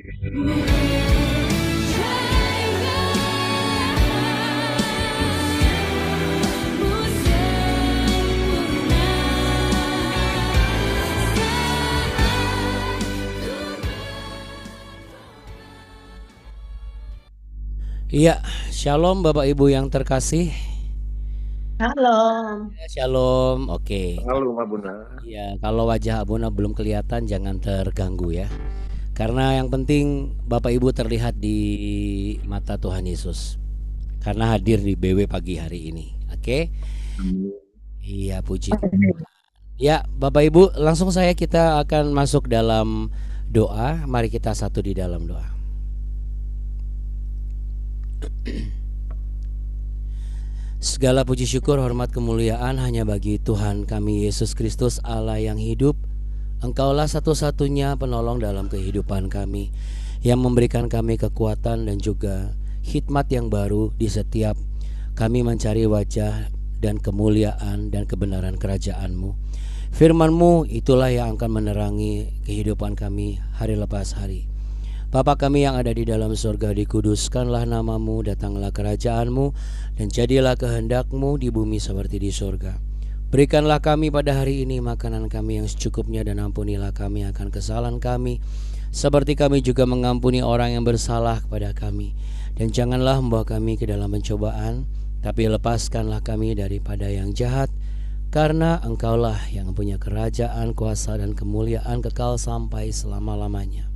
Iya, shalom Bapak Ibu yang terkasih. Halo. Shalom, oke. Halo Mbak Buna. Ya, kalau wajah Abuna belum kelihatan jangan terganggu ya. Karena yang penting Bapak Ibu terlihat di mata Tuhan Yesus. Karena hadir di BW pagi hari ini. Oke? Iya, puji Tuhan. Ya, Bapak Ibu, langsung kita akan masuk dalam doa. Mari kita satu di dalam doa. Segala puji syukur, hormat, kemuliaan hanya bagi Tuhan kami Yesus Kristus, Allah yang hidup. Engkaulah satu-satunya penolong dalam kehidupan kami, yang memberikan kami kekuatan dan juga hikmat yang baru di setiap kami mencari wajah dan kemuliaan dan kebenaran kerajaan-Mu. Firman-Mu itulah yang akan menerangi kehidupan kami hari lepas hari. Bapa kami yang ada di dalam surga, dikuduskanlah namamu, datanglah kerajaan-Mu, dan jadilah kehendak-Mu di bumi seperti di surga. Berikanlah kami pada hari ini makanan kami yang secukupnya, dan ampunilah kami akan kesalahan kami, seperti kami juga mengampuni orang yang bersalah kepada kami. Dan janganlah membawa kami ke dalam pencobaan, tapi lepaskanlah kami daripada yang jahat, karena Engkaulah yang punya kerajaan, kuasa, dan kemuliaan kekal sampai selama-lamanya.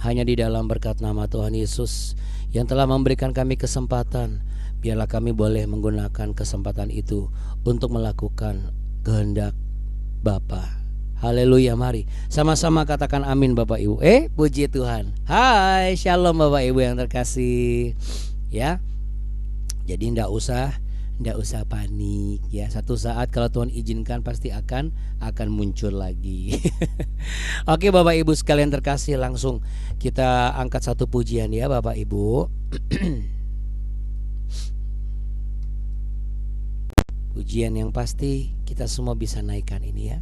Hanya di dalam berkat nama Tuhan Yesus yang telah memberikan kami kesempatan, biarlah kami boleh menggunakan kesempatan itu untuk melakukan kehendak Bapa. Haleluya, mari sama-sama katakan amin Bapak Ibu. Puji Tuhan. Hai, shalom Bapak Ibu yang terkasih. Ya. Jadi enggak usah panik ya. Satu saat kalau Tuhan izinkan pasti akan muncul lagi. Oke Bapak Ibu sekalian terkasih, langsung kita angkat satu pujian ya Bapak Ibu. Pujian yang pasti kita semua bisa naikkan ini ya.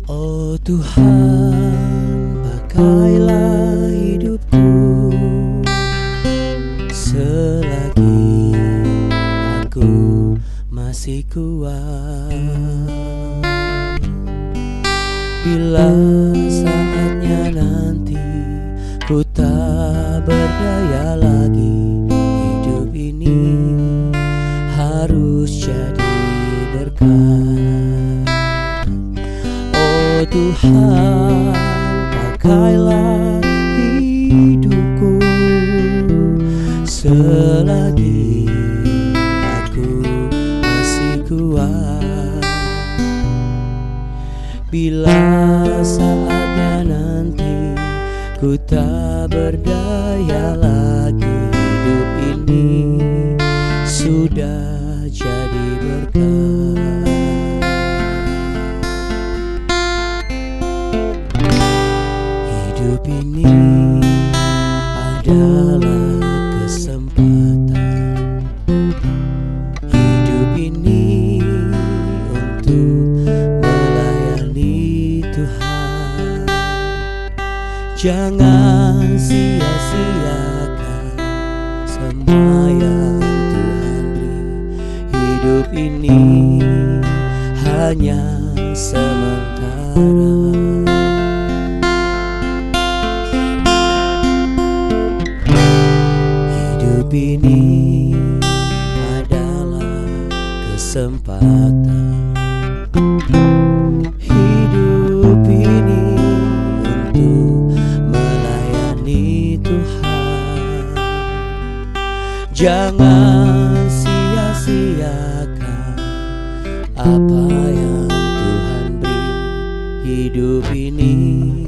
Oh Tuhan, pakailah hidupku selagi aku masih kuat. Bila saatnya nanti ku tak berdaya lagi, hidup ini harus jadi berkat. Oh Tuhan, pakailah hidupku selagi aku masih kuat. Bila saatnya nanti ku tak berdaya lagi, hidup ini sudah jadi berkat. Hidup ini adalah kesempatan. Hidup ini untuk melayani Tuhan. Jangan sia-siakan semua yang Tuhan beri. Hidup ini hanya sementara. Hidup ini adalah kesempatan. Hidup ini untuk melayani Tuhan. Jangan sia-siakan apa yang Tuhan beri. Hidup ini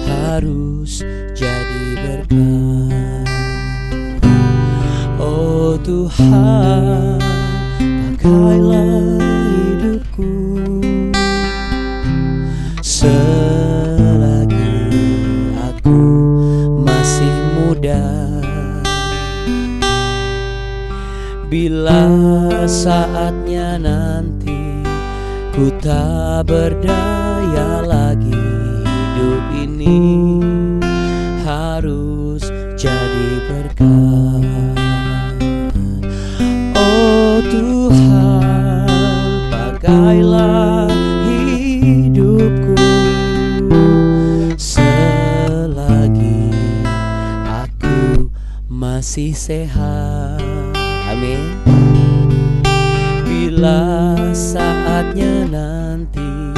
harus jadi berkat. Oh Tuhan, pakailah hidupku selagi aku masih muda. Bila saatnya nanti Ku tak berdaya lagi, hidup ini harus jadi berkat. Oh Tuhan, pakailah hidupku selagi aku masih sehat. Amin. Bila saatnya nanti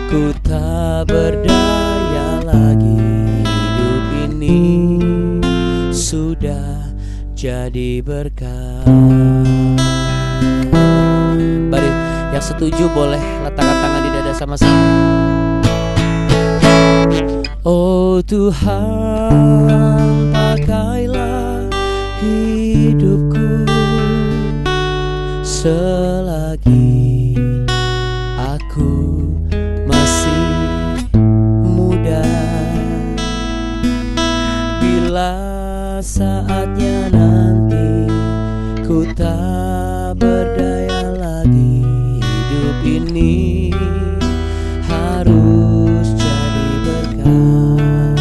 ku tak berdaya lagi, hidup ini sudah jadi berkat. Mari yang setuju boleh letakkan tangan di dada sama-sama. Oh Tuhan, pakailah hidupku selagi aku masih muda. Bila saatnya nanti ku tak berdaya lagi, hidup ini harus jadi berkat.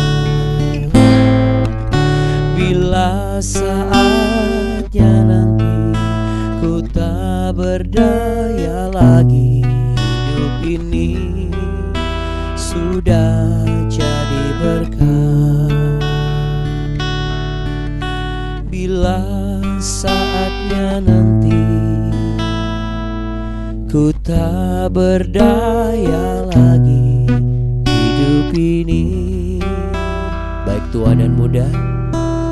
Bila saatnya nanti ku tak berdaya lagi, hidup ini sudah jadi berkat. Bila saatnya nanti ku tak berdaya lagi, hidup ini baik tua dan muda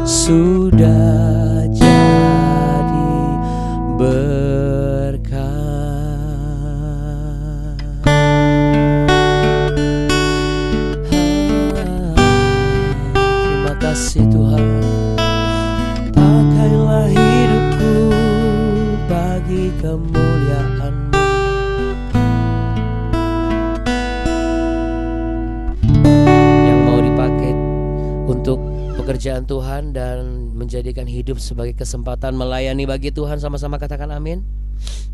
sudah jadi berkat. Terima kasih Tuhan. Pakailah hidupku bagi kemuliaan-Mu. Yang mau dipakai untuk pekerjaan Tuhan dan menjadikan hidup sebagai kesempatan melayani bagi Tuhan, sama-sama katakan amin.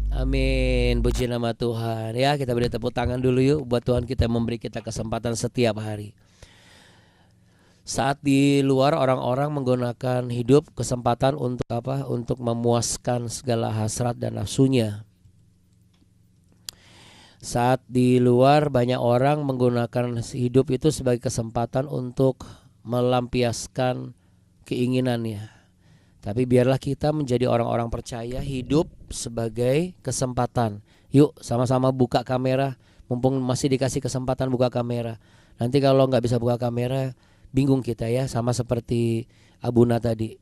Amin. Puji nama Tuhan. Ya, kita beri tepuk tangan dulu yuk buat Tuhan kita memberi kita kesempatan setiap hari. Saat di luar orang-orang menggunakan hidup kesempatan untuk apa? Untuk memuaskan segala hasrat dan nafsunya. Saat di luar banyak orang menggunakan hidup itu sebagai kesempatan untuk melampiaskan keinginannya. Tapi biarlah kita menjadi orang-orang percaya, hidup sebagai kesempatan. Yuk sama-sama buka kamera, mumpung masih dikasih kesempatan buka kamera. Nanti kalau nggak bisa buka kamera, bingung kita ya, sama seperti Abuna tadi.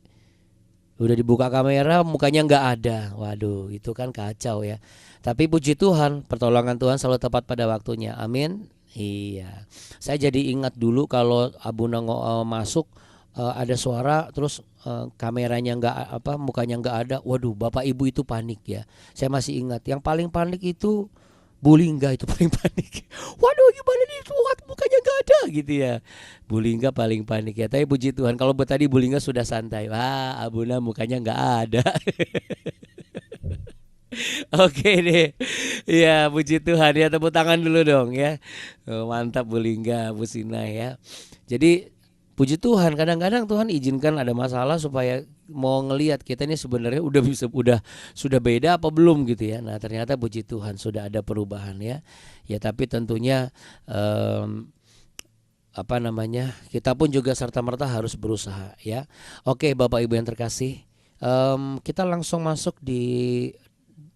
Udah dibuka kamera mukanya nggak ada. Waduh, itu kan kacau ya. Tapi puji Tuhan, pertolongan Tuhan selalu tepat pada waktunya. Amin. Iya. Saya jadi ingat dulu kalau Abuna masuk ada suara terus kameranya nggak apa, mukanya nggak ada. Waduh, Bapak Ibu itu panik ya. Saya masih ingat. Yang paling panik itu Bu Lingga, itu paling panik. Waduh, gimana nih, mukanya nggak ada gitu ya. Bu Lingga paling panik ya. Tapi puji Tuhan, kalau tadi Bu Lingga sudah santai. Wah, Abuna mukanya nggak ada. Oke deh. Ya, puji Tuhan ya, tepuk tangan dulu dong ya. Mantap Bu Lingga, Bu Sina ya. Jadi puji Tuhan, kadang-kadang Tuhan izinkan ada masalah supaya mau ngelihat kita ini sebenarnya sudah beda apa belum gitu ya. Nah, ternyata puji Tuhan sudah ada perubahan ya. Ya, tapi tentunya kita pun juga serta-merta harus berusaha ya. Oke, Bapak Ibu yang terkasih, kita langsung masuk di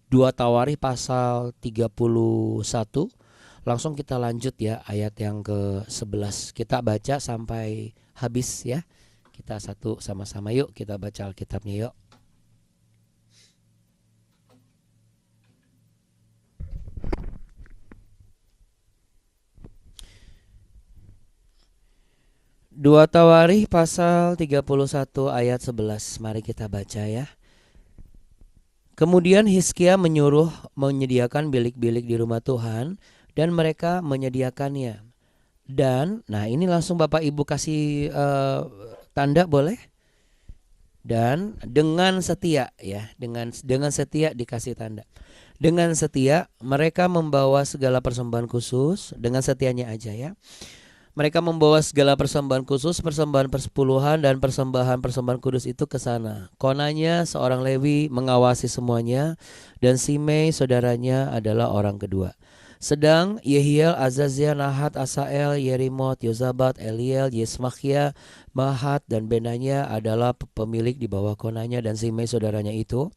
2 Tawarikh pasal 31. Langsung kita lanjut ya, ayat yang ke-11. Kita baca sampai habis ya. Kita satu sama-sama yuk, kita baca Alkitabnya yuk. Dua Tawarikh pasal 31 ayat 11. Mari kita baca ya. Kemudian Hizkia menyuruh menyediakan bilik-bilik di rumah Tuhan, dan mereka menyediakannya. Dan, nah ini langsung Bapak Ibu kasih tanda boleh? Dan dengan setia ya, dengan setia dikasih tanda. Dengan setia mereka membawa segala persembahan khusus, dengan setianya aja ya. Mereka membawa segala persembahan khusus, persembahan persepuluhan dan persembahan kudus itu ke sana. Konanya seorang Lewi mengawasi semuanya, dan Simei saudaranya adalah orang kedua. Sedang Yehiel, Azazia, Nahat, Asael, Yerimot, Yozabat, Eliel, Yesmakia, Mahat dan Benanya adalah pemilik di bawah konanya, dan Simei saudaranya itu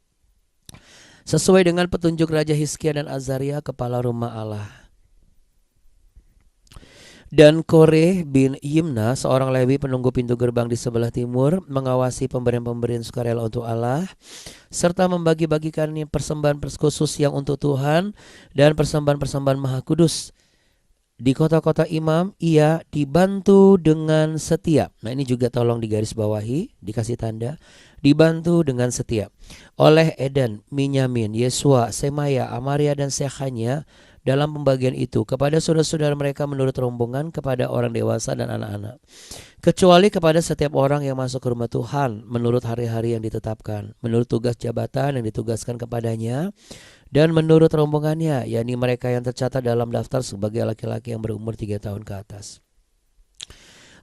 sesuai dengan petunjuk Raja Hizkia dan Azaria kepala rumah Allah. Dan Koreh bin Yimna seorang Lewi penunggu pintu gerbang di sebelah timur mengawasi pemberian-pemberian sukarela untuk Allah, serta membagi-bagikannya persembahan khusus yang untuk Tuhan dan persembahan-persembahan maha kudus. Di kota-kota imam ia dibantu dengan setia. Nah ini juga tolong digarisbawahi, dikasih tanda. Dibantu dengan setia oleh Eden, Minyamin, Yesua, Semaya, Amaria dan Sekhanya dalam pembagian itu kepada saudara-saudara mereka menurut rombongan, kepada orang dewasa dan anak-anak, kecuali kepada setiap orang yang masuk ke rumah Tuhan menurut hari-hari yang ditetapkan, menurut tugas jabatan yang ditugaskan kepadanya, dan menurut rombongannya, yakni mereka yang tercatat dalam daftar sebagai laki-laki yang berumur 3 tahun ke atas.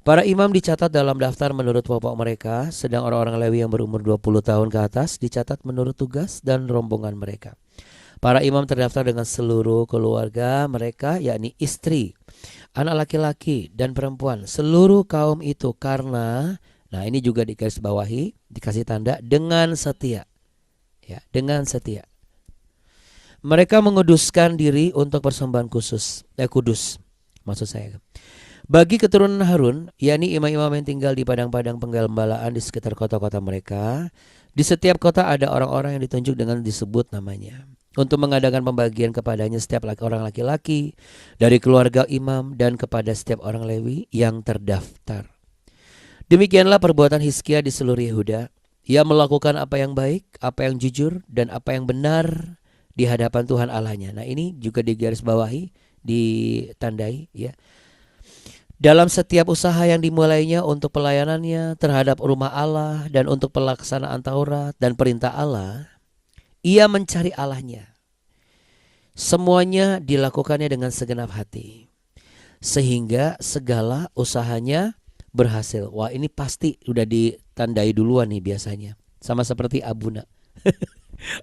Para imam dicatat dalam daftar menurut pokok mereka, sedang orang-orang Lewi yang berumur 20 tahun ke atas dicatat menurut tugas dan rombongan mereka. Para imam terdaftar dengan seluruh keluarga mereka, yakni istri, anak laki-laki dan perempuan, seluruh kaum itu, karena, nah ini juga digarisbawahi, dikasih tanda, dengan setia. Ya, dengan setia. Mereka menguduskan diri untuk persembahan kudus, maksud saya. Bagi keturunan Harun, yakni imam-imam yang tinggal di padang-padang penggembalaan di sekitar kota-kota mereka, di setiap kota ada orang-orang yang ditunjuk dengan disebut namanya, untuk mengadakan pembagian kepadanya setiap orang laki-laki dari keluarga imam dan kepada setiap orang Lewi yang terdaftar. Demikianlah perbuatan Hizkia di seluruh Yehuda. Ia melakukan apa yang baik, apa yang jujur, dan apa yang benar di hadapan Tuhan Allahnya. Nah ini juga digarisbawahi, ditandai ya. Dalam setiap usaha yang dimulainya untuk pelayanannya terhadap rumah Allah dan untuk pelaksanaan Taurat dan perintah Allah, ia mencari Allahnya. Semuanya dilakukannya dengan segenap hati, sehingga segala usahanya berhasil. Wah ini pasti udah ditandai duluan nih biasanya. Sama seperti Abuna.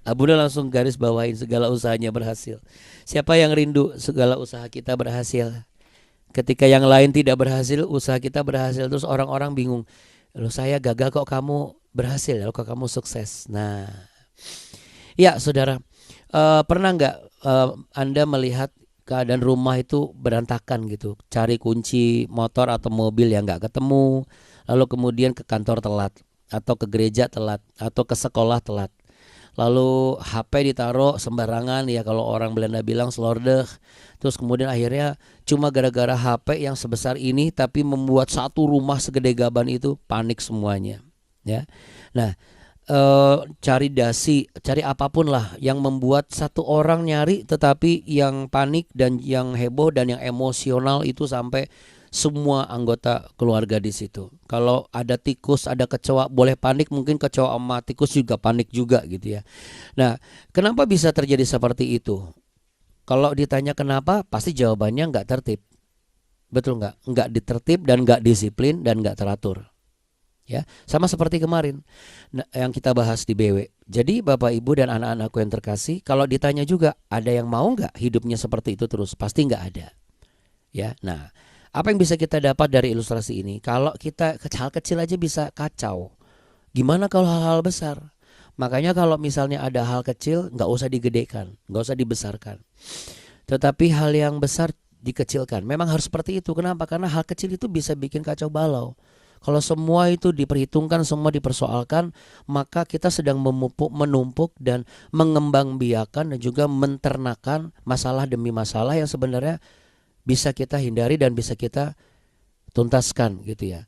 Abuna langsung garis bawain segala usahanya berhasil. Siapa yang rindu segala usaha kita berhasil? Ketika yang lain tidak berhasil, usaha kita berhasil. Terus orang-orang bingung, loh saya gagal kok kamu berhasil, kok kamu sukses. Nah ya saudara, pernah nggak Anda melihat keadaan rumah itu berantakan gitu, cari kunci motor atau mobil yang nggak ketemu, lalu kemudian ke kantor telat, atau ke gereja telat, atau ke sekolah telat, lalu HP ditaruh sembarangan ya, kalau orang Belanda bilang slordig. Terus kemudian akhirnya cuma gara-gara HP yang sebesar ini tapi membuat satu rumah segede gaban itu panik semuanya ya. Nah cari dasi, cari apapun lah yang membuat satu orang nyari, tetapi yang panik dan yang heboh dan yang emosional itu sampai semua anggota keluarga di situ. Kalau ada tikus, ada kecoa, boleh panik, mungkin kecoa sama tikus juga panik juga gitu ya. Nah, kenapa bisa terjadi seperti itu? Kalau ditanya kenapa, pasti jawabannya nggak tertib. Betul nggak? Nggak ditertib dan nggak disiplin dan nggak teratur. Ya, sama seperti kemarin yang kita bahas di BW. Jadi Bapak Ibu dan anak-anakku yang terkasih, kalau ditanya juga ada yang mau nggak hidupnya seperti itu terus? Pasti nggak ada. Ya, nah apa yang bisa kita dapat dari ilustrasi ini? Kalau kita hal kecil aja bisa kacau, gimana kalau hal-hal besar? Makanya kalau misalnya ada hal kecil, nggak usah digedekan, nggak usah dibesarkan. Tetapi hal yang besar dikecilkan. Memang harus seperti itu. Kenapa? Karena hal kecil itu bisa bikin kacau balau. Kalau semua itu diperhitungkan, semua dipersoalkan, maka kita sedang menumpuk dan mengembangbiakan dan juga menternakan masalah demi masalah yang sebenarnya bisa kita hindari dan bisa kita tuntaskan gitu ya.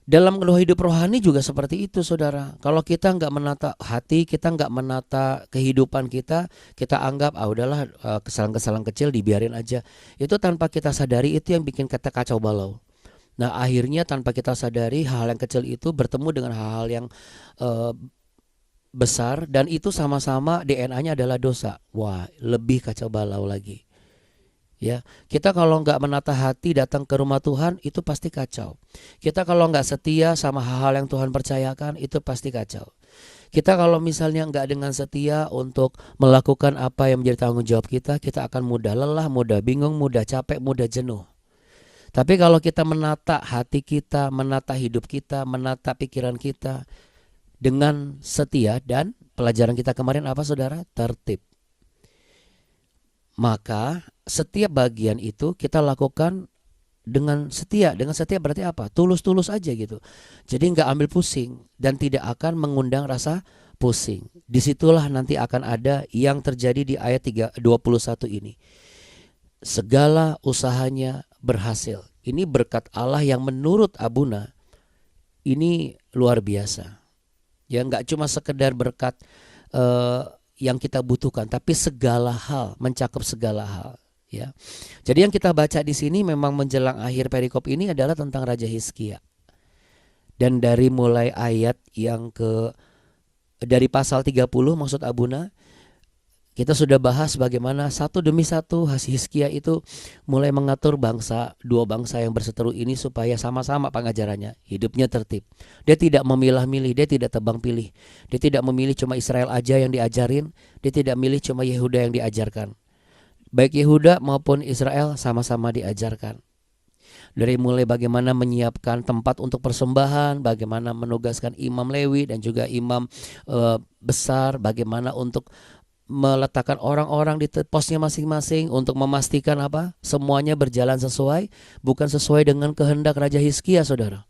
Dalam hidup rohani juga seperti itu saudara. Kalau kita nggak menata hati, kita nggak menata kehidupan kita anggap udahlah kesalahan-kesalahan kecil dibiarin aja. Itu tanpa kita sadari itu yang bikin kita kacau balau. Nah akhirnya tanpa kita sadari hal yang kecil itu bertemu dengan hal-hal yang besar dan itu sama-sama DNA-nya adalah dosa. Wah, lebih kacau balau lagi. Ya, kita kalau nggak menata hati datang ke rumah Tuhan itu pasti kacau. Kita kalau nggak setia sama hal-hal yang Tuhan percayakan itu pasti kacau. Kita kalau misalnya nggak dengan setia untuk melakukan apa yang menjadi tanggung jawab kita, kita akan mudah lelah, mudah bingung, mudah capek, mudah jenuh. Tapi kalau kita menata hati kita, menata hidup kita, menata pikiran kita dengan setia, dan pelajaran kita kemarin apa saudara? Tertib. Maka setiap bagian itu kita lakukan dengan setia. Dengan setia berarti apa? Tulus-tulus aja gitu. Jadi nggak ambil pusing dan tidak akan mengundang rasa pusing. Disitulah nanti akan ada yang terjadi di ayat 21 ini. Segala usahanya berhasil. Ini berkat Allah yang menurut Abuna ini luar biasa. Ya nggak cuma sekedar berkat yang kita butuhkan, tapi segala hal, mencakup segala hal. Ya, jadi yang kita baca di sini memang menjelang akhir perikop ini adalah tentang Raja Hizkia. Dan dari mulai ayat yang dari pasal 30 maksud Abuna, kita sudah bahas bagaimana satu demi satu Hizkia itu mulai mengatur dua bangsa yang berseteru ini supaya sama-sama pengajarannya, hidupnya tertib. Dia tidak memilah-milih, dia tidak tebang pilih. Dia tidak memilih cuma Israel aja yang diajarin, dia tidak milih cuma Yehuda yang diajarkan. Baik Yehuda maupun Israel sama-sama diajarkan. Dari mulai bagaimana menyiapkan tempat untuk persembahan, bagaimana menugaskan imam Lewi dan juga imam besar, bagaimana untuk meletakkan orang-orang di posnya masing-masing untuk memastikan apa? Semuanya berjalan sesuai, bukan sesuai dengan kehendak Raja Hizkia, saudara,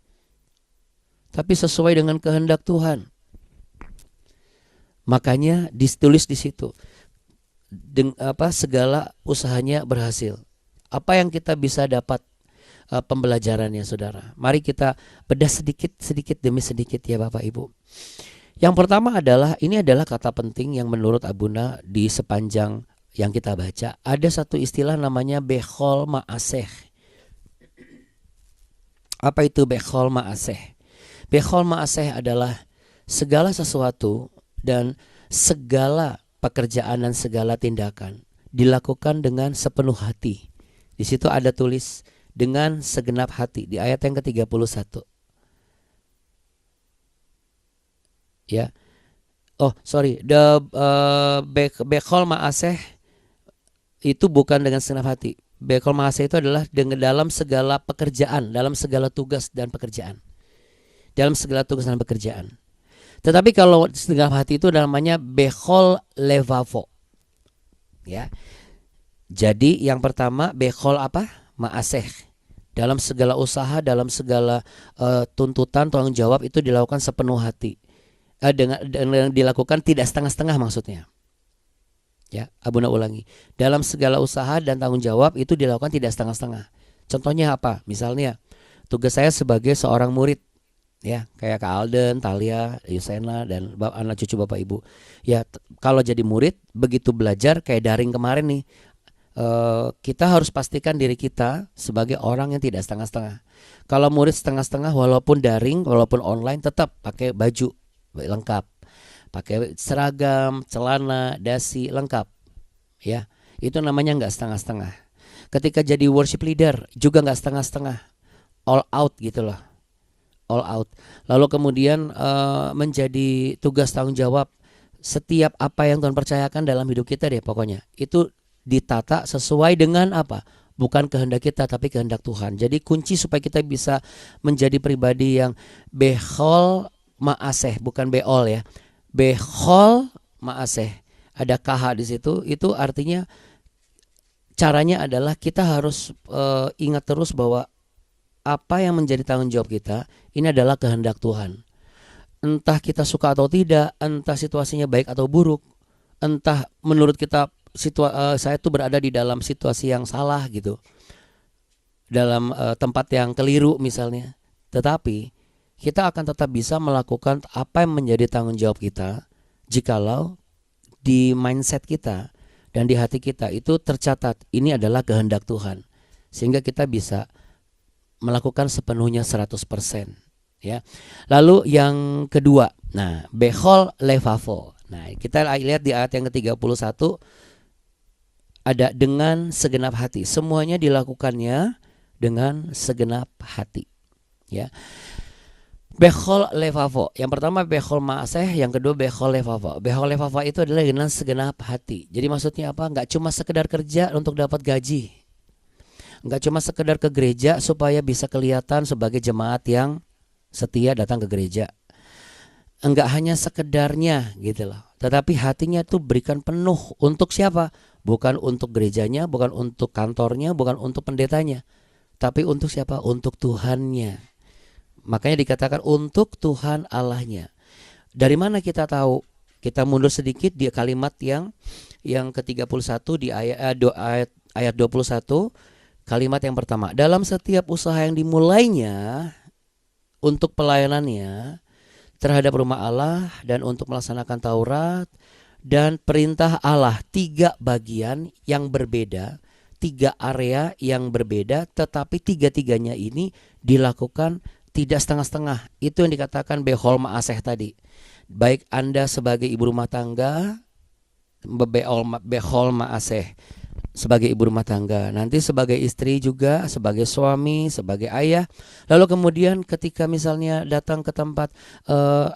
tapi sesuai dengan kehendak Tuhan. Makanya ditulis di situ, segala usahanya berhasil. Apa yang kita bisa dapat pembelajarannya, saudara? Mari kita bedah sedikit demi sedikit ya Bapak Ibu. Yang pertama adalah, ini adalah kata penting yang menurut Abuna di sepanjang yang kita baca. Ada satu istilah namanya Bechol Ma'aseh. Apa itu Bechol Ma'aseh? Bechol Ma'aseh adalah segala sesuatu dan segala pekerjaan dan segala tindakan dilakukan dengan sepenuh hati. Di situ ada tulis dengan segenap hati di ayat yang ke-31. Ya, Bechol Ma'aseh itu bukan dengan segenap hati. Bechol Ma'aseh itu adalah dalam segala pekerjaan, dalam segala tugas dan pekerjaan, dalam segala tugas dan pekerjaan. Tetapi kalau segenap hati itu namanya Bechol Levavo. Ya, jadi yang pertama Bechol Ma'aseh. Dalam segala usaha, dalam segala tuntutan, tanggung jawab itu dilakukan sepenuh hati. Dengan dilakukan tidak setengah-setengah maksudnya. Ya, Abuna ulangi. Dalam segala usaha dan tanggung jawab itu dilakukan tidak setengah-setengah. Contohnya apa? Misalnya tugas saya sebagai seorang murid, ya, kayak Kak Alden, Talia, Yusena dan anak cucu Bapak Ibu. Ya, kalau jadi murid begitu belajar kayak daring kemarin nih, kita harus pastikan diri kita sebagai orang yang tidak setengah-setengah. Kalau murid setengah-setengah walaupun daring, walaupun online tetap pakai baju lengkap, pakai seragam, celana, dasi lengkap, ya, itu namanya nggak setengah-setengah. Ketika jadi worship leader juga nggak setengah-setengah, all out gitu loh, all out. Lalu kemudian menjadi tugas tanggung jawab setiap apa yang Tuhan percayakan dalam hidup kita deh, pokoknya itu ditata sesuai dengan apa? Bukan kehendak kita tapi kehendak Tuhan. Jadi kunci supaya kita bisa menjadi pribadi yang Bechol Ma'aseh, bukan Beol ya. Bechol Ma'aseh. Ada KH di situ. Itu artinya caranya adalah kita harus ingat terus bahwa apa yang menjadi tanggung jawab kita ini adalah kehendak Tuhan. Entah kita suka atau tidak, entah situasinya baik atau buruk, entah menurut kita saya tuh berada di dalam situasi yang salah gitu, dalam tempat yang keliru misalnya. Tetapi kita akan tetap bisa melakukan apa yang menjadi tanggung jawab kita jikalau di mindset kita dan di hati kita itu tercatat ini adalah kehendak Tuhan, sehingga kita bisa melakukan sepenuhnya 100%. ya. Lalu yang kedua, nah, Bechol Levavo. Nah, kita lihat di ayat yang ke-31 ada dengan segenap hati. Semuanya dilakukannya dengan segenap hati, ya. Bechol Levavo. Yang pertama Bechol Ma'aseh, yang kedua Bechol Levavo. Bechol Levavo itu adalah dengan segenap hati. Jadi maksudnya apa? Enggak cuma sekedar kerja untuk dapat gaji. Enggak cuma sekedar ke gereja supaya bisa kelihatan sebagai jemaat yang setia datang ke gereja. Enggak hanya sekedarnya gitu loh. Tetapi hatinya tuh berikan penuh untuk siapa? Bukan untuk gerejanya, bukan untuk kantornya, bukan untuk pendetanya. Tapi untuk siapa? Untuk Tuhannya. Makanya dikatakan untuk Tuhan Allahnya. Dari mana kita tahu? Kita mundur sedikit di kalimat yang ke-31 di ayat 21, kalimat yang pertama. Dalam setiap usaha yang dimulainya untuk pelayanannya terhadap rumah Allah dan untuk melaksanakan Taurat dan perintah Allah, 3 bagian yang berbeda, 3 area yang berbeda, tetapi 3-tiganya ini dilakukan tidak setengah-setengah. Itu yang dikatakan Bechol Ma'aseh tadi. Baik Anda sebagai ibu rumah tangga, Bechol Ma'aseh sebagai ibu rumah tangga, nanti sebagai istri juga, sebagai suami, sebagai ayah. Lalu kemudian ketika misalnya datang ke tempat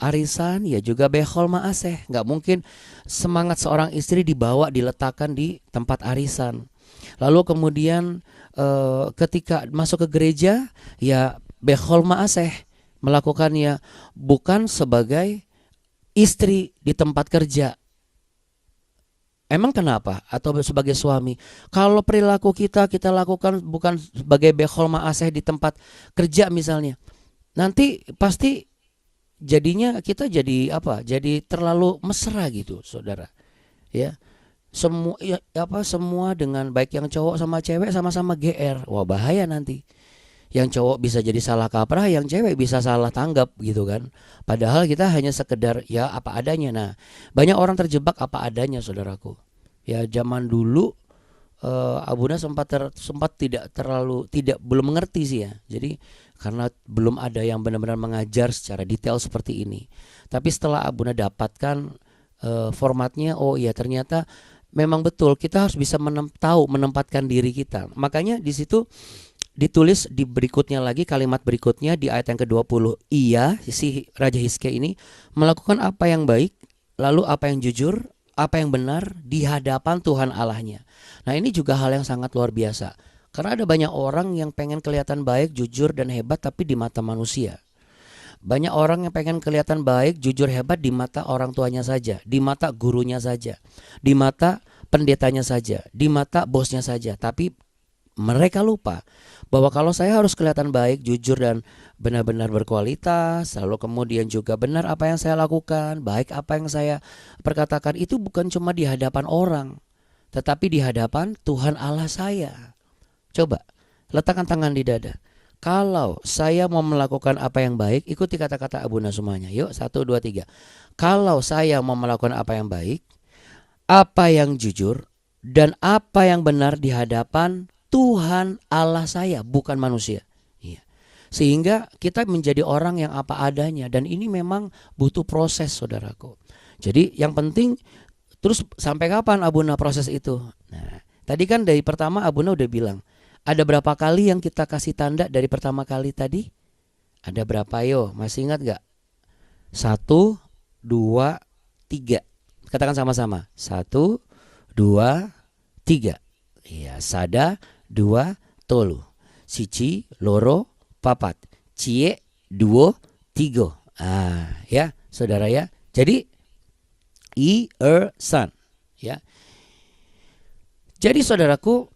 arisan, ya juga Bechol Ma'aseh. Nggak mungkin semangat seorang istri dibawa diletakkan di tempat arisan. Lalu kemudian ketika masuk ke gereja, ya Bechol Ma'aseh melakukannya bukan sebagai istri di tempat kerja. Emang kenapa? Atau sebagai suami? Kalau perilaku kita lakukan bukan sebagai Bechol Ma'aseh di tempat kerja misalnya, nanti pasti jadinya kita jadi apa? Jadi terlalu mesra gitu, saudara. Ya. Semua dengan baik yang cowok sama cewek sama-sama GR. Wah, bahaya nanti. Yang cowok bisa jadi salah kaprah, yang cewek bisa salah tanggap gitu kan. Padahal kita hanya sekedar ya apa adanya. Nah, banyak orang terjebak apa adanya, saudaraku. Ya zaman dulu Abuna sempat belum mengerti sih ya. Jadi karena belum ada yang benar-benar mengajar secara detail seperti ini. Tapi setelah Abuna dapatkan formatnya, oh iya ternyata memang betul kita harus bisa menempatkan diri kita. Makanya di situ ditulis di berikutnya lagi, kalimat berikutnya di ayat yang ke-20. Ia, si Raja Hizkia ini melakukan apa yang baik, lalu apa yang jujur, apa yang benar di hadapan Tuhan Allahnya. Nah, ini juga hal yang sangat luar biasa. Karena ada banyak orang yang pengen kelihatan baik, jujur dan hebat tapi di mata manusia. Banyak orang yang pengen kelihatan baik, jujur, hebat di mata orang tuanya saja, di mata gurunya saja, di mata pendetanya saja, di mata bosnya saja. Tapi mereka lupa bahwa kalau saya harus kelihatan baik, jujur dan benar-benar berkualitas, lalu kemudian juga benar apa yang saya lakukan, baik apa yang saya perkatakan, itu bukan cuma di hadapan orang, tetapi di hadapan Tuhan Allah saya. Coba letakkan tangan di dada. Kalau saya mau melakukan apa yang baik, ikuti kata-kata Abuna semuanya. Yuk, 1, 2, 3. Kalau saya mau melakukan apa yang baik, apa yang jujur, dan apa yang benar di hadapan Tuhan Allah saya, bukan manusia. Iya. Sehingga kita menjadi orang yang apa adanya. Dan ini memang butuh proses, saudaraku. Jadi yang penting, terus sampai kapan Abuna proses itu? Nah, tadi kan dari pertama Abuna udah bilang, ada berapa kali yang kita kasih tanda dari pertama kali tadi? Ada berapa yo? Masih ingat gak? 1, 2, 3. Katakan sama-sama. 1, 2, 3. Iya, sada, 2, tolu. Siji, loro, papat. Cie, 2, 3. Ya, saudara ya. Jadi san, ya. Jadi saudaraku,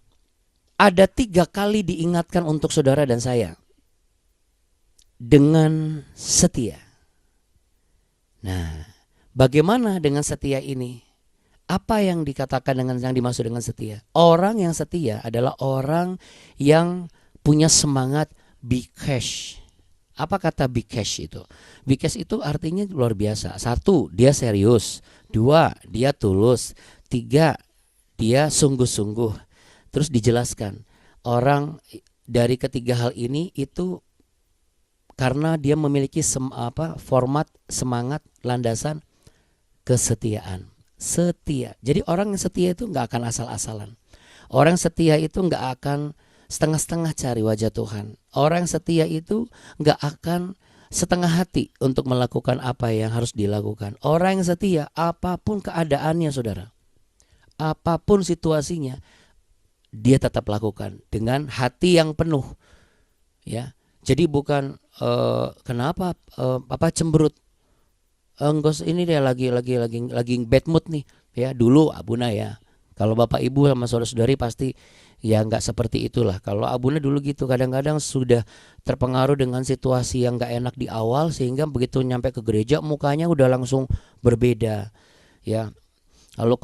ada 3 kali diingatkan untuk saudara dan saya dengan setia. Nah, bagaimana dengan setia ini? Apa yang dikatakan dengan yang dimaksud dengan setia? Orang yang setia adalah orang yang punya semangat bikesh. Apa kata bikesh itu? Bikesh itu artinya luar biasa. 1, dia serius. 2, dia tulus. 3, dia sungguh-sungguh. Terus dijelaskan, orang dari ketiga hal ini itu karena dia memiliki format, semangat, landasan kesetiaan. Setia. Jadi orang yang setia itu nggak akan asal-asalan. Orang setia itu nggak akan setengah-setengah cari wajah Tuhan. Orang setia itu nggak akan setengah hati untuk melakukan apa yang harus dilakukan. Orang yang setia, apapun keadaannya saudara, apapun situasinya, dia tetap lakukan dengan hati yang penuh. Ya, jadi bukan kenapa cemberut. Enggak, ini dia lagi bad mood nih. Ya, dulu Abuna ya. Kalau Bapak Ibu sama saudara-saudari pasti ya nggak seperti itulah. Kalau Abuna dulu gitu, kadang-kadang sudah terpengaruh dengan situasi yang nggak enak di awal sehingga begitu nyampe ke gereja mukanya udah langsung berbeda. Ya. Lalu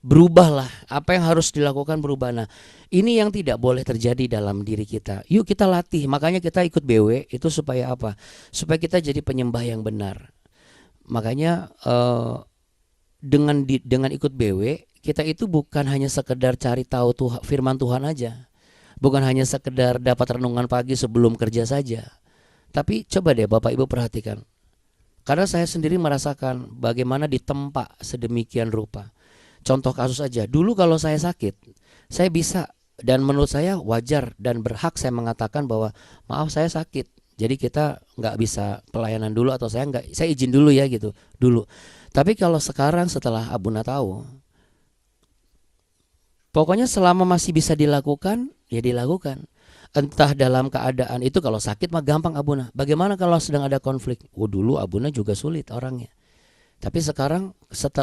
berubahlah, apa yang harus dilakukan berubah. Nah, ini yang tidak boleh terjadi dalam diri kita. Yuk kita latih, makanya kita ikut BW itu supaya apa? Supaya kita jadi penyembah yang benar. Makanya dengan ikut BW, kita itu bukan hanya sekedar cari tahu firman Tuhan aja. Bukan hanya sekedar dapat renungan pagi sebelum kerja saja. Tapi coba deh Bapak Ibu perhatikan. Karena saya sendiri merasakan bagaimana ditempa sedemikian rupa. Contoh kasus aja, dulu kalau saya sakit, saya bisa dan menurut saya wajar dan berhak saya mengatakan bahwa maaf saya sakit, jadi kita nggak bisa pelayanan dulu atau saya izin dulu ya gitu dulu. Tapi kalau sekarang setelah Abuna tahu, pokoknya selama masih bisa dilakukan ya dilakukan. Entah dalam keadaan itu, kalau sakit mah gampang Abuna. Bagaimana kalau sedang ada konflik? Dulu Abuna juga sulit orangnya. Tapi sekarang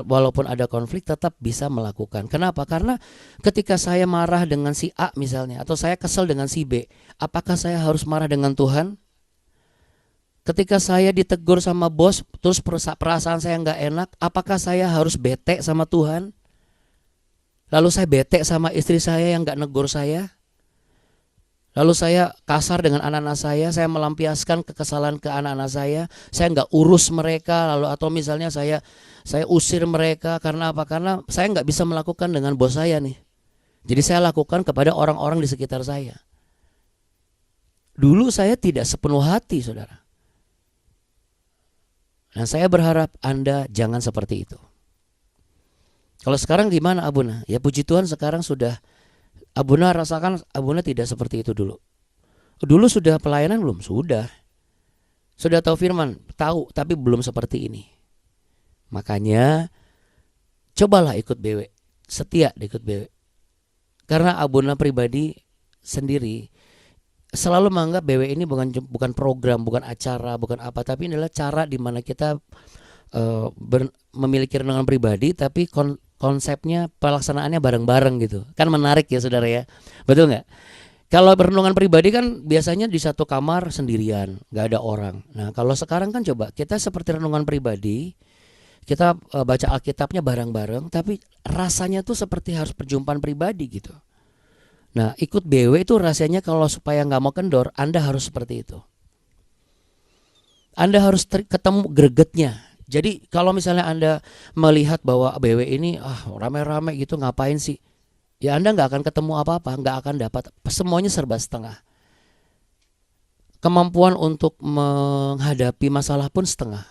walaupun ada konflik tetap bisa melakukan. Kenapa? Karena ketika saya marah dengan si A misalnya, atau saya kesel dengan si B, apakah saya harus marah dengan Tuhan? Ketika saya ditegur sama bos, terus perasaan saya nggak enak, apakah saya harus bete sama Tuhan? Lalu saya bete sama istri saya yang nggak negur saya? Lalu saya kasar dengan anak-anak saya melampiaskan kekesalan ke anak-anak saya nggak urus mereka, lalu atau misalnya saya usir mereka karena apa? Karena saya nggak bisa melakukan dengan bos saya nih. Jadi saya lakukan kepada orang-orang di sekitar saya. Dulu saya tidak sepenuh hati, saudara. Nah, saya berharap Anda jangan seperti itu. Kalau sekarang gimana Abuna? Ya puji Tuhan sekarang sudah Abuna rasakan, Abuna tidak seperti itu dulu. Dulu sudah pelayanan belum? Sudah. Sudah tahu firman? Tahu, tapi belum seperti ini. Makanya cobalah ikut BW. Setia ikut BW. Karena Abuna pribadi sendiri selalu menganggap BW ini bukan program, bukan acara, bukan apa, tapi ini adalah cara di mana kita memiliki renungan pribadi, tapi konsepnya pelaksanaannya bareng-bareng gitu. Kan menarik ya saudara ya. Betul nggak? Kalau renungan pribadi kan biasanya di satu kamar sendirian, nggak ada orang. Nah kalau sekarang kan coba kita seperti renungan pribadi, kita baca Alkitabnya bareng-bareng, tapi rasanya tuh seperti harus perjumpaan pribadi gitu. Nah ikut BW itu rasanya kalau supaya nggak mau kendor, Anda harus seperti itu. Anda harus ketemu gregetnya. Jadi kalau misalnya Anda melihat bahwa BW ini rame-rame gitu ngapain sih? Ya Anda nggak akan ketemu apa-apa, nggak akan dapat, semuanya serba setengah. Kemampuan untuk menghadapi masalah pun setengah.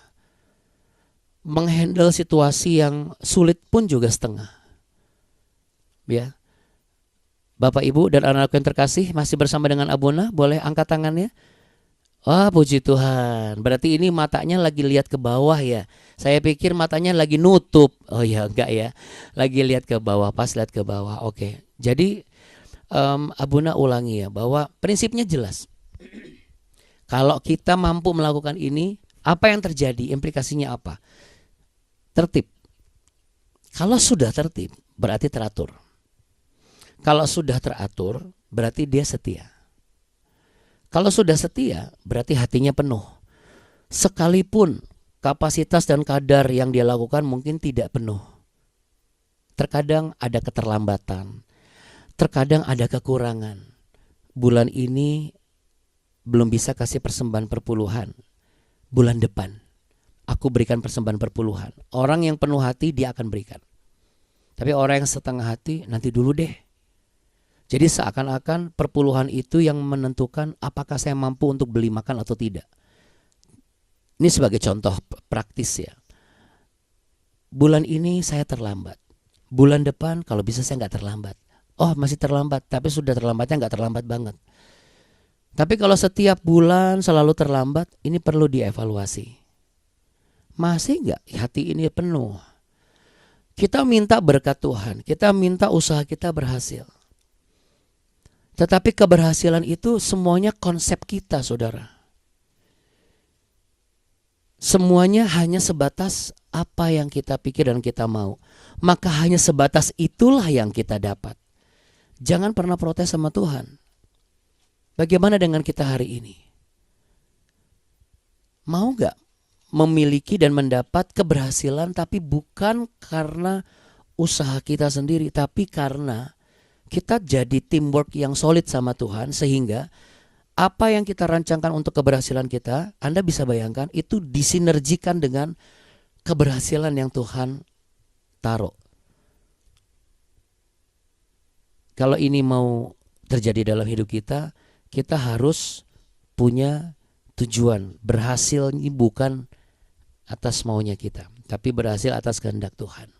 Menghandle situasi yang sulit pun juga setengah. Ya. Bapak Ibu dan anak-anak yang terkasih masih bersama dengan Abuna, boleh angkat tangannya? Wah puji Tuhan, berarti ini matanya lagi lihat ke bawah ya. Saya pikir matanya lagi nutup. Oh ya enggak ya, lagi lihat ke bawah, pas lihat ke bawah. Oke, jadi Abuna ulangi ya, bahwa prinsipnya jelas. Kalau kita mampu melakukan ini, apa yang terjadi, implikasinya apa? Tertib. Kalau sudah tertib berarti teratur. Kalau sudah teratur berarti dia setia. Kalau sudah setia berarti hatinya penuh. Sekalipun kapasitas dan kadar yang dia lakukan mungkin tidak penuh. Terkadang ada keterlambatan. Terkadang ada kekurangan. Bulan ini belum bisa kasih persembahan perpuluhan. Bulan depan aku berikan persembahan perpuluhan. Orang yang penuh hati dia akan berikan. Tapi orang yang setengah hati nanti dulu deh. Jadi seakan-akan perpuluhan itu yang menentukan apakah saya mampu untuk beli makan atau tidak. Ini sebagai contoh praktis ya. Bulan ini saya terlambat. Bulan depan kalau bisa saya nggak terlambat. Oh masih terlambat, tapi sudah terlambatnya nggak terlambat banget. Tapi kalau setiap bulan selalu terlambat, ini perlu dievaluasi. Masih nggak hati ini penuh? Kita minta berkat Tuhan, kita minta usaha kita berhasil. Tetapi keberhasilan itu semuanya konsep kita, saudara. Semuanya hanya sebatas apa yang kita pikir dan kita mau. Maka hanya sebatas itulah yang kita dapat. Jangan pernah protes sama Tuhan. Bagaimana dengan kita hari ini? Mau gak memiliki dan mendapat keberhasilan tapi bukan karena usaha kita sendiri, tapi karena kita jadi teamwork yang solid sama Tuhan, sehingga apa yang kita rancangkan untuk keberhasilan kita, Anda bisa bayangkan itu disinergikan dengan keberhasilan yang Tuhan taruh. Kalau ini mau terjadi dalam hidup kita, kita harus punya tujuan. Berhasil ini bukan atas maunya kita, tapi berhasil atas kehendak Tuhan.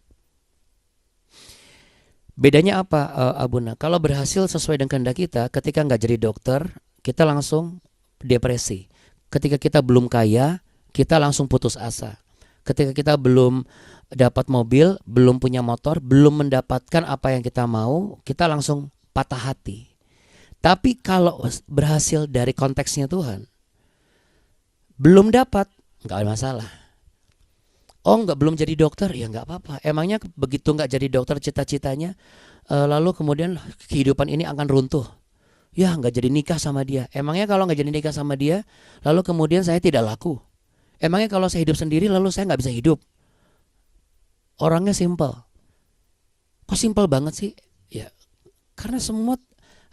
Bedanya apa, Abuna? Kalau berhasil sesuai dengan kehendak kita, ketika nggak jadi dokter, kita langsung depresi. Ketika kita belum kaya, kita langsung putus asa. Ketika kita belum dapat mobil, belum punya motor, belum mendapatkan apa yang kita mau, kita langsung patah hati. Tapi kalau berhasil dari konteksnya Tuhan, belum dapat, nggak ada masalah. Oh belum jadi dokter, ya nggak apa-apa. Emangnya begitu nggak jadi dokter cita-citanya, lalu kemudian kehidupan ini akan runtuh. Ya nggak jadi nikah sama dia. Emangnya kalau nggak jadi nikah sama dia, lalu kemudian saya tidak laku. Emangnya kalau saya hidup sendiri lalu saya nggak bisa hidup. Orangnya simple. Kok simple banget sih? Ya karena semua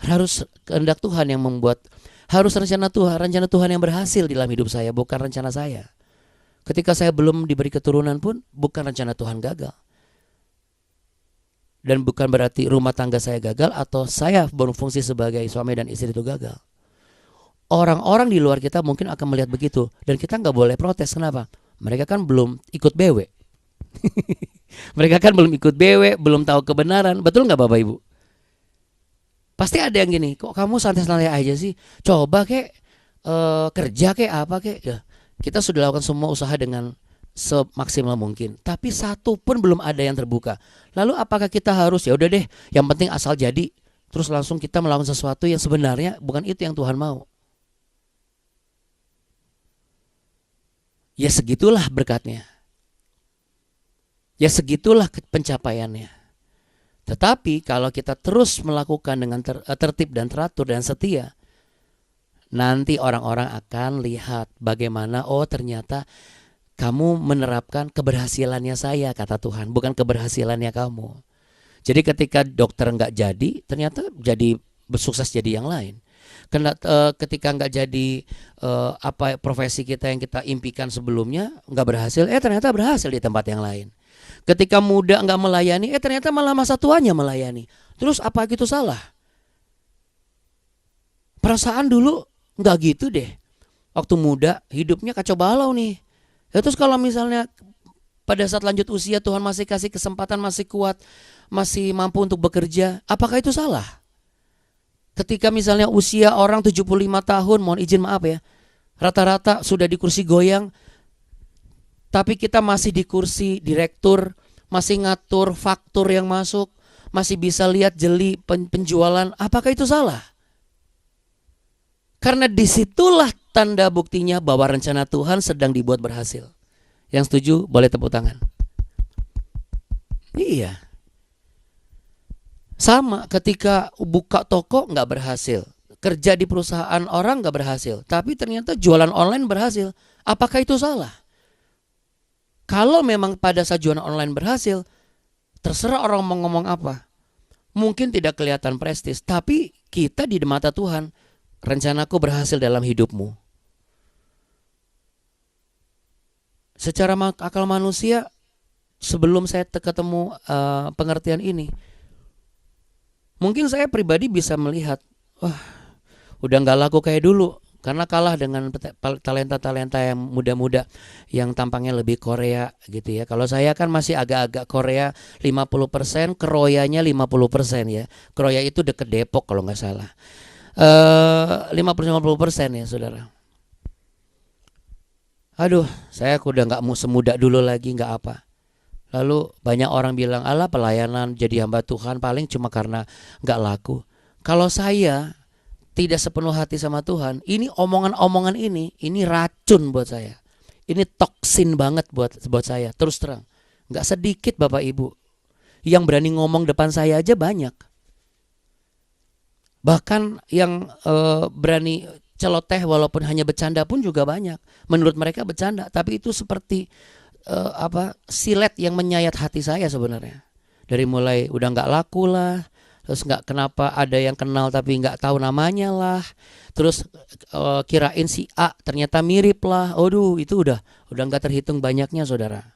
harus kehendak Tuhan yang membuat. Harus rencana Tuhan yang berhasil di dalam hidup saya, bukan rencana saya. Ketika saya belum diberi keturunan pun bukan rencana Tuhan gagal. Dan bukan berarti rumah tangga saya gagal atau saya berfungsi sebagai suami dan istri itu gagal. Orang-orang di luar kita mungkin akan melihat begitu. Dan kita nggak boleh protes. Kenapa? Mereka kan belum ikut BW. Mereka kan belum ikut BW, belum tahu kebenaran. Betul nggak Bapak Ibu? Pasti ada yang gini, kok kamu santai-santai aja sih? Coba kek kerja kek apa kek? Ya, kita sudah lakukan semua usaha dengan semaksimal mungkin, tapi satu pun belum ada yang terbuka. Lalu apakah kita harus ya udah deh, yang penting asal jadi, terus langsung kita melakukan sesuatu yang sebenarnya bukan itu yang Tuhan mau? Ya segitulah berkatnya. Ya segitulah pencapaiannya. Tetapi kalau kita terus melakukan dengan tertib dan teratur dan setia, nanti orang-orang akan lihat bagaimana, oh ternyata kamu menerapkan keberhasilannya saya, kata Tuhan, bukan keberhasilannya kamu. Jadi ketika dokter nggak jadi, ternyata jadi sukses jadi yang lain. Ketika nggak jadi apa profesi kita yang kita impikan sebelumnya nggak berhasil, ternyata berhasil di tempat yang lain. Ketika muda nggak melayani, ternyata malah masa tuanya melayani. Terus apa gitu salah? Perasaan dulu nggak gitu deh. Waktu muda hidupnya kacau balau nih. Terus kalau misalnya pada saat lanjut usia Tuhan masih kasih kesempatan, masih kuat, masih mampu untuk bekerja, apakah itu salah? Ketika misalnya usia orang 75 tahun, mohon izin maaf ya, rata-rata sudah di kursi goyang, tapi kita masih di kursi direktur, masih ngatur faktur yang masuk, masih bisa lihat jeli penjualan, apakah itu salah? Karena disitulah tanda buktinya bahwa rencana Tuhan sedang dibuat berhasil. Yang setuju boleh tepuk tangan. Iya. Sama ketika buka toko nggak berhasil, kerja di perusahaan orang nggak berhasil, tapi ternyata jualan online berhasil. Apakah itu salah? Kalau memang pada saat jualan online berhasil, terserah orang mau ngomong apa. Mungkin tidak kelihatan prestis, tapi kita di mata Tuhan, rencanaku berhasil dalam hidupmu. Secara akal manusia, sebelum saya ketemu pengertian ini, Mungkin saya pribadi bisa melihat, wah, udah nggak laku kayak dulu karena kalah dengan talenta-talenta yang muda-muda yang tampangnya lebih Korea gitu ya. Kalau saya kan masih agak-agak Korea 50%, Keroyanya 50% ya. Keroya itu deket Depok kalau nggak salah. 50% ya saudara. Aduh, saya udah nggak mau semuda dulu lagi, nggak apa. Lalu banyak orang bilang, alah pelayanan jadi hamba Tuhan paling cuma karena nggak laku. Kalau saya tidak sepenuh hati sama Tuhan, ini omongan-omongan ini racun buat saya. Ini toksin banget buat saya. Terus terang, nggak sedikit Bapak Ibu yang berani ngomong depan saya aja banyak. Bahkan yang berani celoteh walaupun hanya bercanda pun juga banyak. Menurut mereka bercanda, tapi itu seperti silet yang menyayat hati saya sebenarnya. Dari mulai udah nggak laku lah, terus nggak kenapa ada yang kenal tapi nggak tahu namanya lah, terus kirain si A ternyata mirip lah. Aduh, itu udah nggak terhitung banyaknya saudara.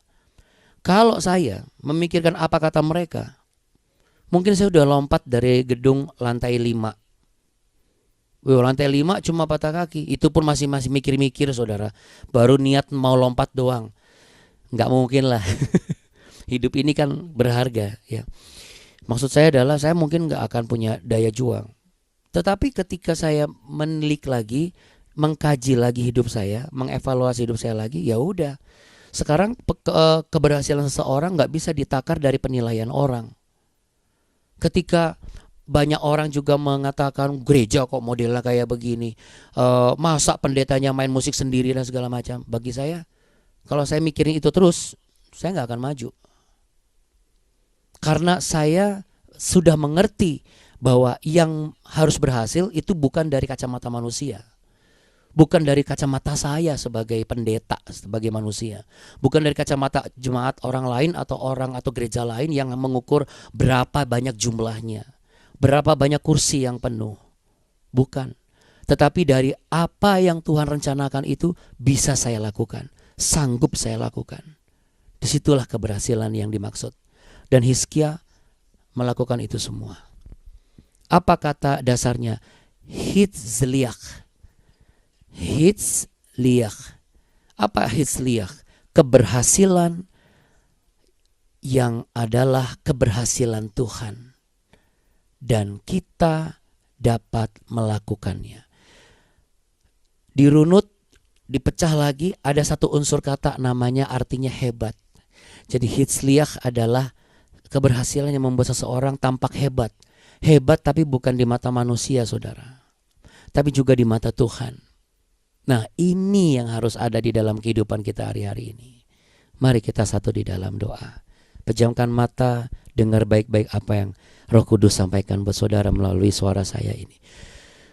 Kalau saya memikirkan apa kata mereka, mungkin saya udah lompat dari gedung lantai 5. Lantai 5 cuma patah kaki, itu pun masih mikir-mikir saudara. Baru niat mau lompat doang. Nggak mungkin lah. Hidup ini kan berharga ya. Maksud saya adalah saya mungkin nggak akan punya daya juang. Tetapi ketika saya menilik lagi, mengkaji lagi hidup saya, mengevaluasi hidup saya lagi, ya udah. Sekarang keberhasilan seseorang nggak bisa ditakar dari penilaian orang. Ketika banyak orang juga mengatakan gereja kok modelnya kayak begini, masa pendetanya main musik sendiri dan segala macam. Bagi saya, kalau saya mikirin itu terus, saya nggak akan maju. Karena saya sudah mengerti bahwa yang harus berhasil itu bukan dari kacamata manusia. Bukan dari kacamata saya sebagai pendeta, sebagai manusia. Bukan dari kacamata jemaat orang lain atau gereja lain yang mengukur berapa banyak jumlahnya, berapa banyak kursi yang penuh. Bukan. Tetapi dari apa yang Tuhan rencanakan itu bisa saya lakukan, sanggup saya lakukan. Disitulah keberhasilan yang dimaksud. Dan Hizkia melakukan itu semua. Apa kata dasarnya? Hitzliach. Hitzliach. Apa hitzliach? Keberhasilan yang adalah keberhasilan Tuhan. Dan kita dapat melakukannya. Dirunut, dipecah lagi, ada satu unsur kata namanya artinya hebat. Jadi hitzliach adalah keberhasilan yang membuat seseorang tampak hebat. Hebat tapi bukan di mata manusia saudara, tapi juga di mata Tuhan. Nah, ini yang harus ada di dalam kehidupan kita hari-hari ini. Mari kita satu di dalam doa. Pejamkan mata, dengar baik-baik apa yang Roh Kudus sampaikan buat saudara melalui suara saya ini.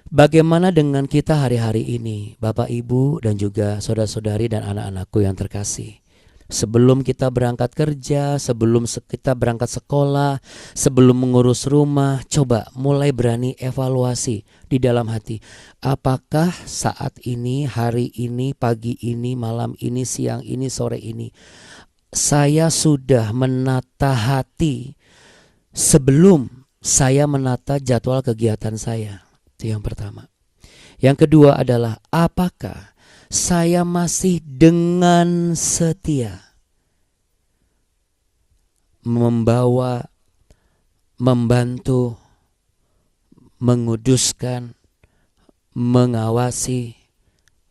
Bagaimana dengan kita hari-hari ini, Bapak, Ibu, dan juga saudara-saudari dan anak-anakku yang terkasih? Sebelum kita berangkat kerja, sebelum kita berangkat sekolah, sebelum mengurus rumah, coba mulai berani evaluasi di dalam hati. Apakah saat ini, hari ini, pagi ini, malam ini, siang ini, sore ini, saya sudah menata hati sebelum saya menata jadwal kegiatan saya? Itu yang pertama. Yang kedua adalah apakah saya masih dengan setia membawa, membantu, menguduskan, mengawasi,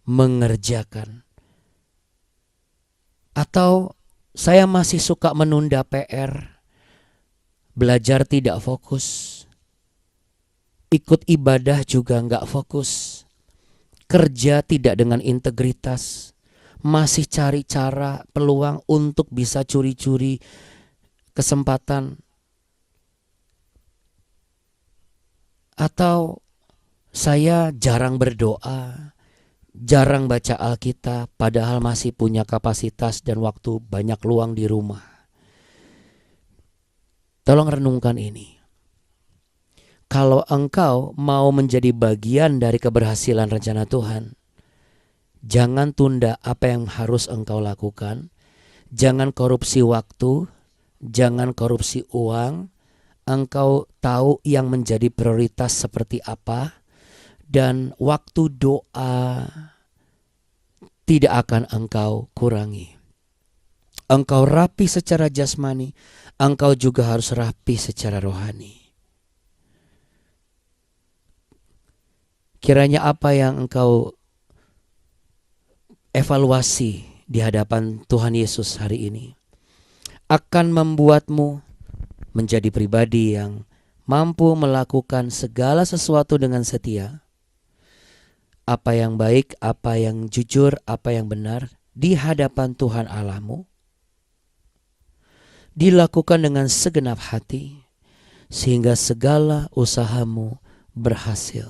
mengerjakan? Atau saya masih suka menunda PR, belajar tidak fokus, ikut ibadah juga nggak fokus, kerja tidak dengan integritas, masih cari cara, peluang untuk bisa curi-curi kesempatan? Atau saya jarang berdoa, jarang baca Alkitab, padahal masih punya kapasitas dan waktu banyak luang di rumah? Tolong renungkan ini. Kalau engkau mau menjadi bagian dari keberhasilan rencana Tuhan, jangan tunda apa yang harus engkau lakukan. Jangan korupsi waktu, jangan korupsi uang, Engkau tahu yang menjadi prioritas seperti apa, dan waktu doa tidak akan Engkau kurangi. Engkau rapi secara jasmani, Engkau juga harus rapi secara rohani. Kiranya apa yang Engkau evaluasi di hadapan Tuhan Yesus hari ini akan membuatmu menjadi pribadi yang mampu melakukan segala sesuatu dengan setia. Apa yang baik, apa yang jujur, apa yang benar di hadapan Tuhan Allahmu, dilakukan dengan segenap hati, sehingga segala usahamu berhasil.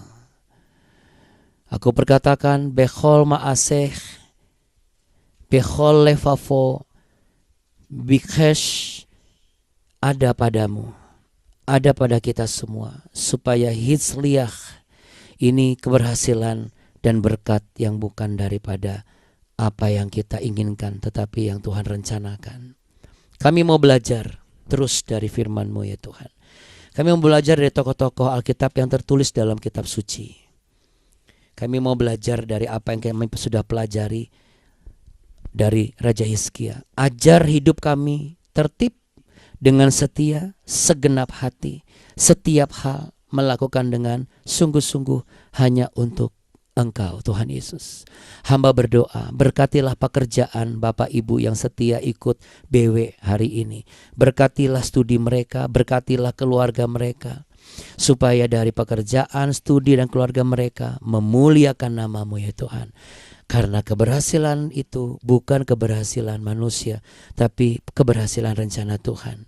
Aku perkatakan, Bechol ma'aseh, Bechol levavo, Bikesh, ada padamu, ada pada kita semua, supaya hitzliach ini keberhasilan dan berkat yang bukan daripada apa yang kita inginkan, tetapi yang Tuhan rencanakan. Kami mau belajar terus dari firman-Mu ya Tuhan. Kami mau belajar dari tokoh-tokoh Alkitab yang tertulis dalam kitab suci. Kami mau belajar dari apa yang kami sudah pelajari dari Raja Hizkia. Ajar hidup kami tertib dengan setia, segenap hati, setiap hal melakukan dengan sungguh-sungguh hanya untuk Engkau Tuhan Yesus. Hamba berdoa, berkatilah pekerjaan Bapak Ibu yang setia ikut BW hari ini. Berkatilah studi mereka, berkatilah keluarga mereka, supaya dari pekerjaan, studi dan keluarga mereka memuliakan nama-Mu ya Tuhan. Karena keberhasilan itu bukan keberhasilan manusia, tapi keberhasilan rencana Tuhan.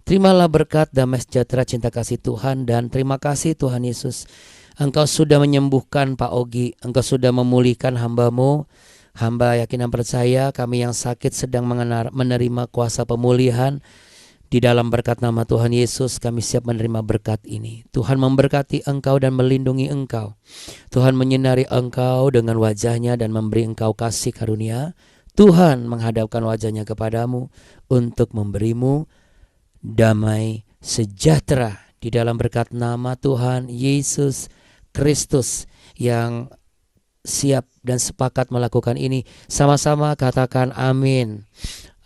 Terimalah berkat, damai sejahtera, cinta kasih Tuhan, dan terima kasih Tuhan Yesus. Engkau sudah menyembuhkan Pak Ogi, Engkau sudah memulihkan hamba-Mu. Hamba yakin dan percaya kami yang sakit sedang menerima kuasa pemulihan. Di dalam berkat nama Tuhan Yesus kami siap menerima berkat ini. Tuhan memberkati engkau dan melindungi engkau. Tuhan menyinari engkau dengan wajahnya dan memberi engkau kasih karunia. Tuhan menghadapkan wajahnya kepadamu untuk memberimu damai sejahtera. Di dalam berkat nama Tuhan Yesus Kristus yang siap dan sepakat melakukan ini, sama-sama katakan amin.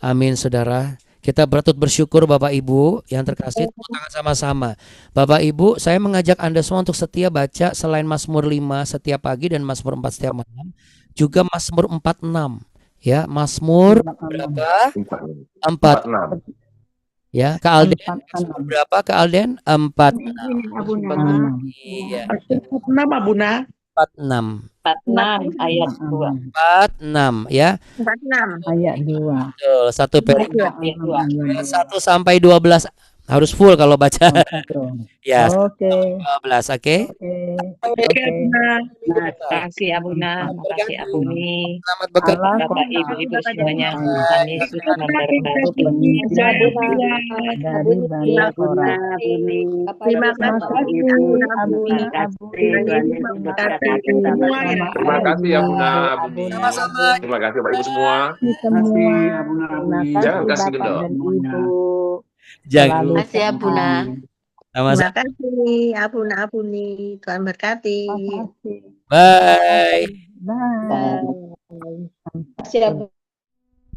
Amin saudara. Kita bertut bersyukur Bapak Ibu yang terkasih, tepuk tangan sama-sama. Bapak Ibu, saya mengajak Anda semua untuk setia baca selain Mazmur 5 setiap pagi dan Mazmur 4 setiap malam, juga Mazmur 46. Ya, Mazmur berapa? 46. Ya, Kak Alden, Mazmur berapa Kak Alden? 46. Iya. 46 Abuna. 46. 46 ayat 2. 46 ya. 46 ayat 2. Betul, satu perikop Ayat 2. ayat 1 sampai 12 harus full kalau baca. Ya, Oke. 12, oke? Oke, Abuna. Makasih Abuna, makasih Abuni. Selamat bekerja. Bapak Ibu semuanya, Tuhan Yesus memberkati. Dari banyak orang. Terima kasih Abuna. Terima kasih Abuna, Abuni. Sama-sama. Terima kasih Bapak Ibu semua. Semua. Jangan kasih gendong. Jangan. Terima kasih Abuna. Sama-sama. Terima kasih Abuna Abuni. Tuhan berkati. Bye. Bye. Terima kasih Abuna.